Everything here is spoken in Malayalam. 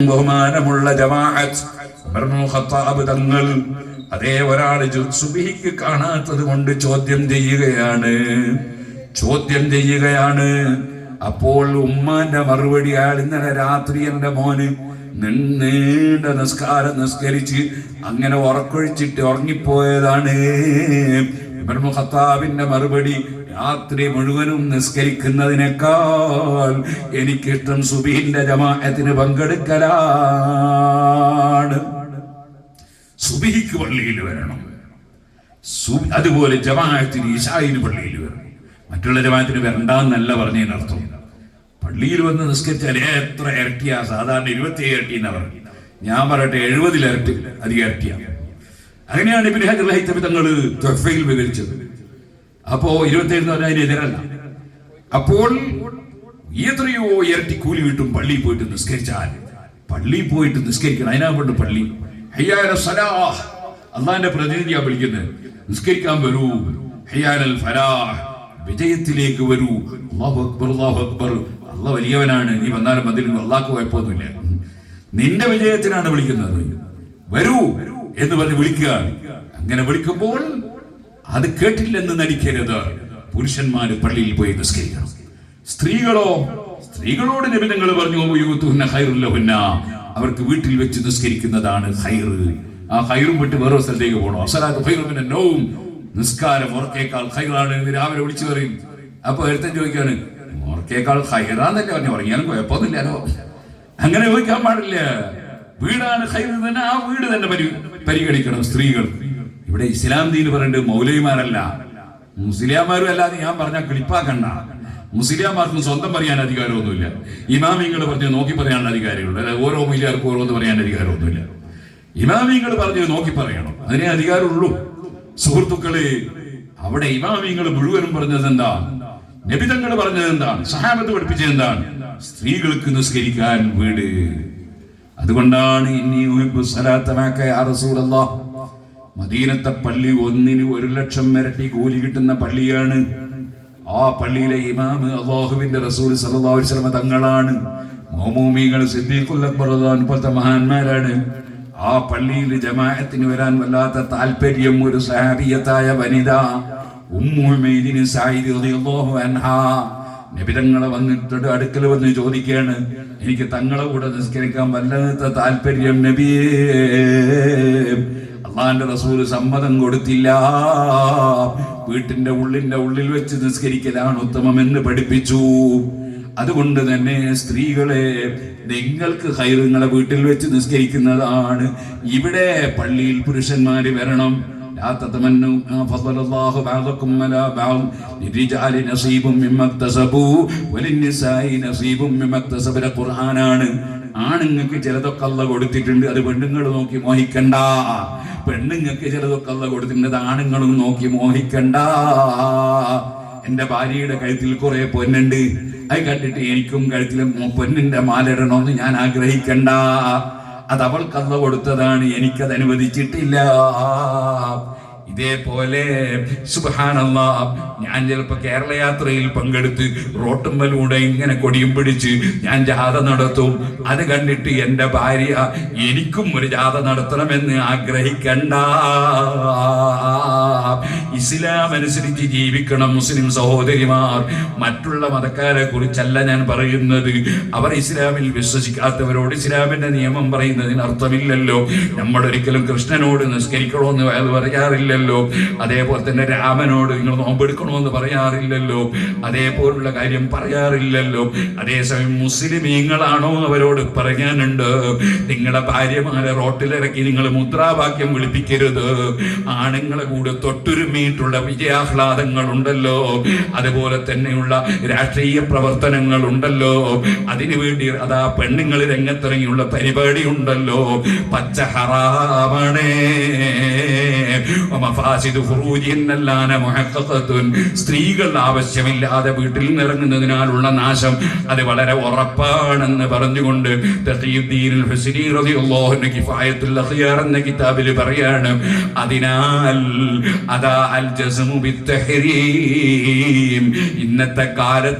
ബഹുമാനമുള്ള ജമാഅത്ത് ഉമർ ഇബ്നുൽ ഖത്താബ് തങ്ങൾ അതേ ഒരാൾ സുബ്ഹിക്ക് കാണാത്തത് കൊണ്ട് ചോദ്യം ചെയ്യുകയാണ്. അപ്പോൾ ഉമ്മാന്റെ മറുപടി, ഇന്നലെ രാത്രി എന്റെ മോന് നീണ്ട നിസ്കാരം നിസ്കരിച്ച് അങ്ങനെ ഉറക്കൊഴിച്ചിട്ട് ഉറങ്ങിപ്പോയതാണ്. ഉമർ ഇബ്നുൽ ഖത്താബിന്റെ മറുപടി, രാത്രി മുഴുവനും നിസ്കരിക്കുന്നതിനേക്കാൾ എനിക്കിഷ്ടം സുബഹിന്റെ ജമാഅത്തിന് പങ്കെടുക്കലാണ്. സുബഹിക്ക് പള്ളിയിൽ വരണം, അതുപോലെ ജമാഅത്തിന് ഇശാഇന് പള്ളിയിൽ വരണം. മറ്റുള്ള ജമാഅത്തിന് വരണ്ടെന്നല്ല പറഞ്ഞതിനർത്ഥം. പള്ളിയിൽ വന്ന് നിസ്കരിച്ചാൽ എത്ര ഇരട്ടിയാ? സാധാരണ 27 ഇരട്ടി എന്നാ പറഞ്ഞു. ഞാൻ പറയട്ടെ 70 ഇരട്ടി അധികം ഇരട്ടിയാണ്. അങ്ങനെയാണ് ഇബ്നു ഹജർ അൽ-ഹൈതമി തങ്ങൾ തുഹ്ഫയിൽ വിവരിച്ചത്. അപ്പോ 27 എന്ന് പറഞ്ഞാൽ അതിനെതിരല്ല. അപ്പോൾ എത്രയോ ഇരട്ടി കൂലി കിട്ടും പള്ളിയിൽ പോയിട്ട് നിസ്കരിച്ചാൽ. പള്ളിയിൽ പോയിട്ട് നിസ്കരിക്കണം, അതിനാ പള്ളി. ഹയ്യ അലൽ സലാഹ്, അള്ളാന്റെ പ്രതിനിധിയാ വിളിക്കുന്നത്. നിസ്കരിക്കാൻ വരൂ. ഹയ്യ അലൽ ഫലാഹ്, വിജയത്തിലേക്ക് വരൂ. അല്ലാഹു അക്ബർ, അല്ലാഹു അക്ബർ, അല്ലാഹ് വലിയവനാണ്. നീ വന്നാലും വന്നില്ലെങ്കിൽ അല്ലാഹ്ക്ക് കുഴപ്പമൊന്നുമില്ല. നിന്റെ വിജയത്തിനാണ് വിളിക്കുന്നത്. വരൂ എന്ന് പറഞ്ഞ് വിളിക്കുക. അങ്ങനെ വിളിക്കുമ്പോൾ അത് കേട്ടില്ലെന്ന് നടിക്കരുത്. പുരുഷന്മാര് പള്ളിയിൽ പോയി നിസ്കരിക്കണം. സ്ത്രീകളോട് നബി തങ്ങൾ പറഞ്ഞു, അവർക്ക് വീട്ടിൽ വെച്ച് നിസ്കരിക്കുന്നതാണ് ഖൈർ. ആ ഖൈറും വിട്ട് വേറെ സ്ഥലത്തേക്ക് പോകണം. അസ്സലാത്തു ഖൈറും മിനൻ നൗം, നിസ്കാരം ഉറക്കേക്കാൾ ഖൈറാണ് എന്ന് രാവിലെ വിളിച്ചു പറയും. അപ്പൊ ഒരുത്തൻ ചോദിക്കാണ്, ഉറക്കേക്കാൾ ഖൈറാന്നല്ലേ പറഞ്ഞു, ഉറങ്ങിയാലും കുഴപ്പമൊന്നുമില്ലല്ലോ. അങ്ങനെ ചോദിക്കാൻ പാടില്ല. വീടാണ് ഖൈർ തന്നെ, ആ വീട് തന്നെ പരിഗണിക്കണം സ്ത്രീകൾ. ഇവിടെ ഇസ്ലാം ദീൻ പറയുന്നത് മൗലവിമാരല്ല, മുസ്ലിയാമാരും അല്ലാതെ ഞാൻ പറഞ്ഞാൽ കിളിപ്പാക്കണ്ട. മുസ്ലിയാമാർക്കും സ്വന്തം പറയാൻ അധികാരമൊന്നുമില്ല. ഇമാമിങ്ങൾ പറഞ്ഞ് നോക്കി പറയാനുള്ള അധികാരമുള്ളൂ. അല്ല, ഓരോ മൊയിലാർക്കും ഓരോന്ന് പറയാൻ അധികാരമൊന്നുമില്ല. ഇമാമിങ്ങൾ പറഞ്ഞ് നോക്കി പറയണം, അതിനെ അധികാരമുള്ളൂ. സുഹൃത്തുക്കളെ, അവിടെ ഇമാമിങ്ങൾ മുഴുവനും പറഞ്ഞത് എന്താണ്? നബിതങ്ങൾ പറഞ്ഞത് എന്താണ്? സഹാബത്ത് പഠിപ്പിച്ചത് എന്താണ്? സ്ത്രീകൾക്ക് നിസ്കരിക്കാൻ വീട്. അതുകൊണ്ടാണ് മദീനത്തെ പള്ളി ഒന്നിന് 1,00,000 ഇരട്ടി കൂലി കിട്ടുന്ന പള്ളിയാണ്. ആ പള്ളിയിലെ ഇമാമ് അല്ലാഹുവിന്റെ റസൂൽ സല്ലല്ലാഹു അലൈഹി വസല്ലം തങ്ങളാണ്. മൗമൂമികൾ സിദ്ദീഖുൽ അക്ബർ പോലത്തെ മഹാന്മാരാണ്. ആ പള്ളിയിൽ ജമാഅത്തിന് വരാൻ വല്ലാത്ത താല്പര്യം ഒരു സഹാബിയത്തായ വനിത ഉമ്മു ഹുമൈദിൻ സഈദ് റളിയല്ലാഹു അൻഹാ നബി തങ്ങളെ വന്നിട്ട് അടുക്കൽ വന്ന് ചോദിക്കുകയാണ്, എനിക്ക് തങ്ങളെ കൂടെ നിസ്കരിക്കാൻ വല്ലാത്ത താല്പര്യം നബിയേ. അള്ളാന്റെ റസൂൽ സമ്മതം കൊടുത്തില്ല. വീട്ടിന്റെ ഉള്ളിൽ വെച്ച് നിസ്കരിക്കലാണ് ഉത്തമമെന്ന് പഠിപ്പിച്ചു. അതുകൊണ്ട് തന്നെ സ്ത്രീകളെ, നിങ്ങൾക്ക് ഖൈർ നിങ്ങളെ വീട്ടിൽ വെച്ച് നിസ്കരിക്കുന്നതാണ്. ഇവിടെ പള്ളിയിൽ പുരുഷന്മാര് വരണം. ഖുർആനാണ്. ആണുങ്ങൾക്ക് ചിലതൊക്കെ അല്ലാഹ് കൊടുത്തിട്ടുണ്ട്, അത് പെണ്ണുങ്ങൾ നോക്കി മോഹിക്കണ്ട. പെണ്ണുങ്ങൾക്ക് ചിലതൊക്കെ അല്ലാഹ് കൊടുത്തിട്ടുണ്ട്, അത് ആണുങ്ങളും നോക്കി മോഹിക്കണ്ട. എന്റെ ഭാര്യയുടെ കഴുത്തിൽ കുറെ പൊന്നുണ്ട്, അത് കണ്ടിട്ട് എനിക്കും കഴുത്തിൽ പൊന്നിന്റെ മാലിടണമെന്ന് ഞാൻ ആഗ്രഹിക്കണ്ട. അത് അവൾക്ക് അല്ലാഹ് കൊടുത്തതാണ്, എനിക്കത് അനുവദിച്ചിട്ടില്ല. ഇതേപോലെ സുബ്ഹാനല്ലാഹ്, ഞാൻ ചിലപ്പോ കേരള യാത്രയിൽ പങ്കെടുത്ത് റോട്ടുമ്മലൂടെ ഇങ്ങനെ കൊടിയും പിടിച്ച് ഞാൻ ജാഥ നടത്തും. അത് കണ്ടിട്ട് എന്റെ ഭാര്യ എനിക്കും ഒരു ജാഥ നടത്തണമെന്ന് ആഗ്രഹിക്കണ്ട. ഇസ്ലാം അനുസരിച്ച് ജീവിക്കണം മുസ്ലിം സഹോദരിമാർ. മറ്റുള്ള മതക്കാരെ കുറിച്ചല്ല ഞാൻ പറയുന്നത്. അവർ ഇസ്ലാമിൽ വിശ്വസിക്കാത്തവരോട് ഇസ്ലാമിന്റെ നിയമം പറയുന്നതിന് അർത്ഥമില്ലല്ലോ. നമ്മളൊരിക്കലും കൃഷ്ണനോട് നിസ്കരിക്കണമെന്ന് അത് പറയാറില്ലല്ലോ. അതേപോലെ തന്നെ രാമനോട് നിങ്ങൾ നോമ്പെടുക്കണമെന്ന് പറയാറില്ലല്ലോ. അതേപോലുള്ള കാര്യം പറയാറില്ലല്ലോ. അതേസമയം മുസ്ലിമീങ്ങളാണോ അവരോട് പറയാനുണ്ട്, നിങ്ങളുടെ ഭാര്യമാരെ റോട്ടിലിറക്കി നിങ്ങൾ മുദ്രാവാക്യം വിളിപ്പിക്കരുത്. ആണുങ്ങളെ കൂടെ തൊട്ടുരുമിയിട്ടുള്ള വിജയാഹ്ലാദങ്ങൾ ഉണ്ടല്ലോ, അതുപോലെ തന്നെയുള്ള രാഷ്ട്രീയ പ്രവർത്തനങ്ങൾ ഉണ്ടല്ലോ, അതിനുവേണ്ടി അതാ പെണ്ണുങ്ങൾ രംഗത്തിറങ്ങിയുള്ള പരിപാടി ഉണ്ടല്ലോ. പച്ച ഹറാമാണേ. സ്ത്രീകൾ ആവശ്യമില്ലാതെ വീട്ടിൽ നിന്നിറങ്ങുന്നതിനാലുള്ള നാശം അത് വളരെ ഉറപ്പാണെന്ന് പറഞ്ഞുകൊണ്ട് തഖിയുദ്ദീൻ ഹുസ്നി റളിയല്ലാഹു അൻഹു കിഫായത്തുൽ അഖ്യാർ എന്ന കിതാബിൽ പറയാണ്, അതിനാൽ അദാ അൽ ജസ്മു ബിത്തഹ്രീം, ഇന്നത്തെ കാലത്ത്